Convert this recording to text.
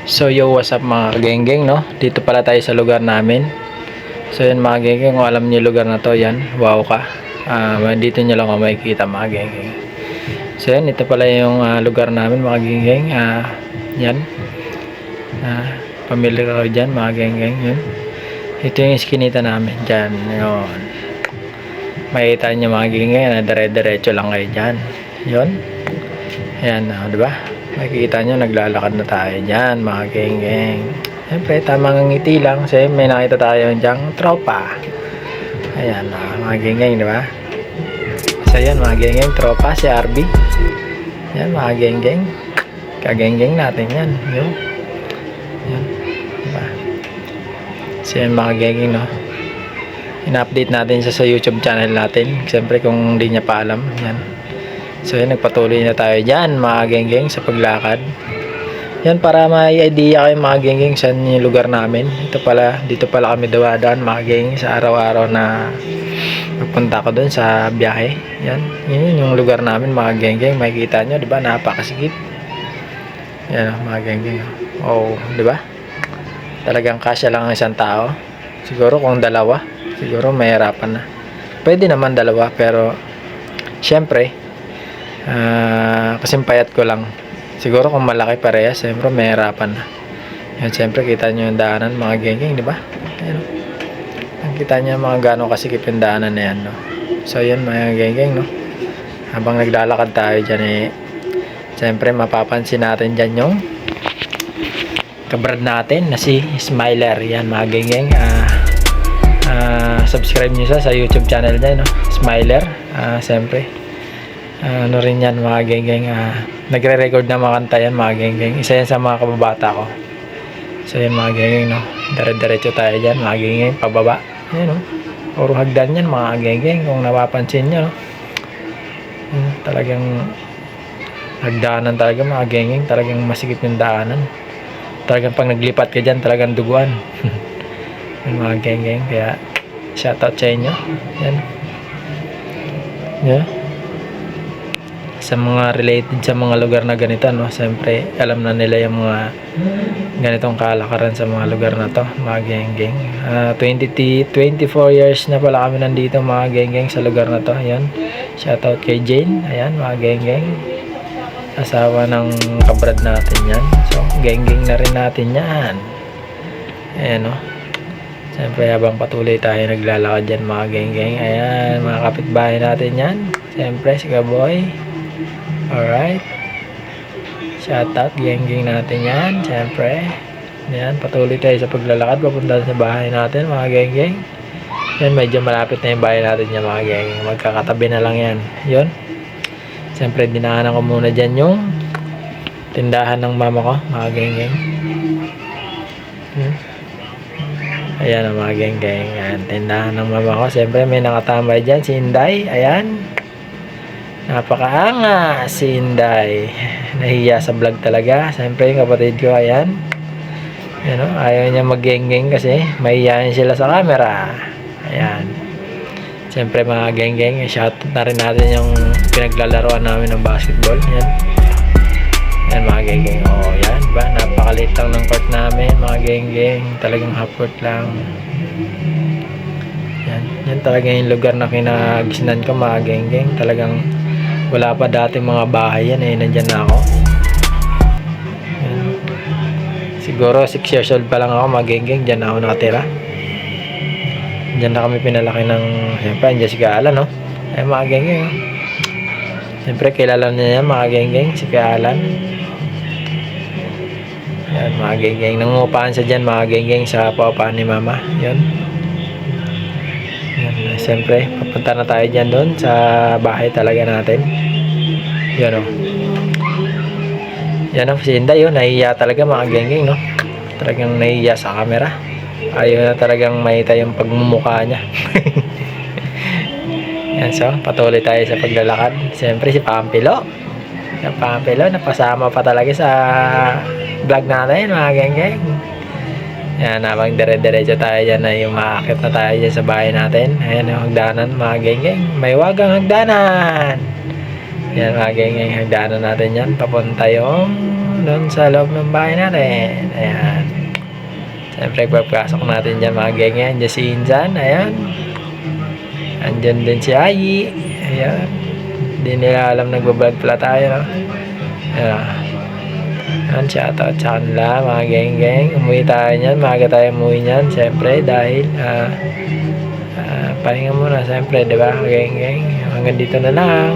So yo, what's up mga kagenggeng, no? Dito pala tayo sa lugar namin. So yan mga kagenggeng, kung alam niyo lugar na to, yan, wow ka. Dito niyo lang ako makikita mga kagenggeng. So yan, ito pala yung lugar namin mga kagenggeng. Yan. Pamilya ko dyan mga kagenggeng, yun. Ito yung iskinita namin dyan, yun. Makikita niyo mga kagenggeng, dire-diretso lang kayo dyan. Yun. Ayan, diba? Makikita nyo, naglalakad na tayo dyan, mga geng-geng. Siyempre, tamang ngiti lang. Kasi may nakita tayo dyang tropa. Ayan, mga geng-geng, di ba? So, yan, mga geng-geng, tropa, si RB. Yan, mga geng-geng. Kageng-geng natin yan. Yun. Yan, diba? So, yan, mga geng-geng, no? In-update natin siya sa YouTube channel natin. Siyempre, kung hindi niya pa alam, yan. So yan, nagpatuloy na tayo dyan mga genggeng sa paglakad. Yan, para may idea kayo mga genggeng saan yung lugar namin. Dito pala kami dumadaan mga genggeng sa araw-araw na magpunta ko dun sa biyahe. Yan, yun yung lugar namin mga genggeng. Makikita nyo, diba, napakasigit. Yan mga genggeng. Oh, diba? Talagang kasya lang ang isang tao. Siguro kung dalawa, siguro mahirapan na. Pwede naman dalawa, pero syempre kasi payat ko lang. Siguro kung malaki parehas, siyempre mahirapan na. Yan, siyempre kita nyo yung daanan mga genggeng, di ba? Ayan, kita nyo mga gano'ng kasikip yung daanan na yan, no? So yun mga genggeng, no? Habang naglalakad tayo dyan, siyempre mapapansin natin dyan yung kabrad natin na si Smiler. Yan mga genggeng, subscribe nyo sa YouTube channel niya, no? Smiler. Siyempre ano rin yan mga genggeng, nagre-record na mga kanta yan mga genggeng. Isa yan sa mga kababata ko. So yan mga genggeng, no? Dire-diretso tayo dyan mga genggeng, pababa. Yan, no? Puro hagdan yan mga genggeng, kung napapansin nyo, no? Talagang hagdanan talaga mga genggeng. Talagang masikip yung daanan. Talagang pag naglipat ka dyan, talagang duguan. Yan mga genggeng, kaya shoutout sa inyo. Yan. Yeah. Sa mga related sa mga lugar na ganito, no? Siyempre, alam na nila yung mga ganitong kalakaran sa mga lugar na to, mga genggeng. 24 years na pala kami nandito, mga genggeng, sa lugar na to. Ayan. Shoutout kay Jane. Ayan, mga genggeng. Asawa ng kabrad natin yan. So, genggeng na rin natin yan. Ayan, no? Siyempre, habang patuloy tayo naglalakad dyan, mga genggeng. Ayan, mga kapitbahay natin yan. Siyempre, si Kaboy. Alright. Shoutout, genggeng natin yan. Siyempre. Yan, patuloy tayo sa paglalakad papunta sa bahay natin mga genggeng. Yan, medyo malapit na yung bahay natin yan mga genggeng. Magkakatabi na lang yan. Yun. Siyempre, dinaanan ko muna dyan yung tindahan ng mama ko mga genggeng. Ayan ang mga genggeng. Yan, tindahan ng mama ko. Siyempre, may nakatambay dyan si Inday. Ayan. Napakaanga si Inday. Nahiya sa vlog talaga. Siyempre yung kapatid ko, ayan. Ayan, o, ayaw niya mag-genggeng kasi mahihayin sila sa camera. Ayan. Siyempre mga genggeng, shoutout na rin natin yung pinaglalaroan namin ng basketball. Ayan. Ayan mga genggeng. O, yan. Diba? Napakaliit lang ng court namin mga genggeng. Talagang half court lang. Yan. Yan talaga yung lugar na kinagisnan ko mga genggeng. Talagang wala pa dati mga bahay yan, nandyan na ako. Yan. Siguro 6 years old pa lang ako mga genggeng, dyan na ako nakatira. Dyan na kami pinalaki ng, siyempre andyan si Kaalan, no? Ay mga genggeng, no? Siyempre kilala niya yan mga genggeng, si Kaalan. Yan mga genggeng, nangungupahan sa dyan mga genggeng sa paupahan ni mama. Yan. Siyempre, papunta na tayo dyan doon sa bahay talaga natin. Yan, o. Yan, o. Si Inday, o. Nahihiya talaga mga genggeng, no? Talagang nahihiya sa camera. Ayaw na talagang makita yung pagmumukha niya. Yan, so, patuloy tayo sa paglalakad. Siyempre, si Pampilo. Si Pampilo, napasama pa talaga sa vlog natin, mga genggeng. Yan, habang dire-diretso tayo dyan na yung maakit na tayo dyan sa bahay natin. Ayan yung hagdanan mga genggeng. May wagang hagdanan. Yan mga genggeng, hagdanan natin yan. Papunta yung doon sa loob ng bahay natin. Ayan. Siyempre, pagpasok natin dyan mga geng yan. Dyan si Inzan. Ayan. Andyan din si Ayi. Ayan. Hindi nila alam nagbablog pala tayo, no? Ayan. Ayan, shoutout sa kanila mga geng-geng. Umuwi tayo nyan. Maaga tayo umuwi nyan. Siyempre, dahil pahinga muna. Siyempre, diba? Geng-geng. Hanggang dito na lang.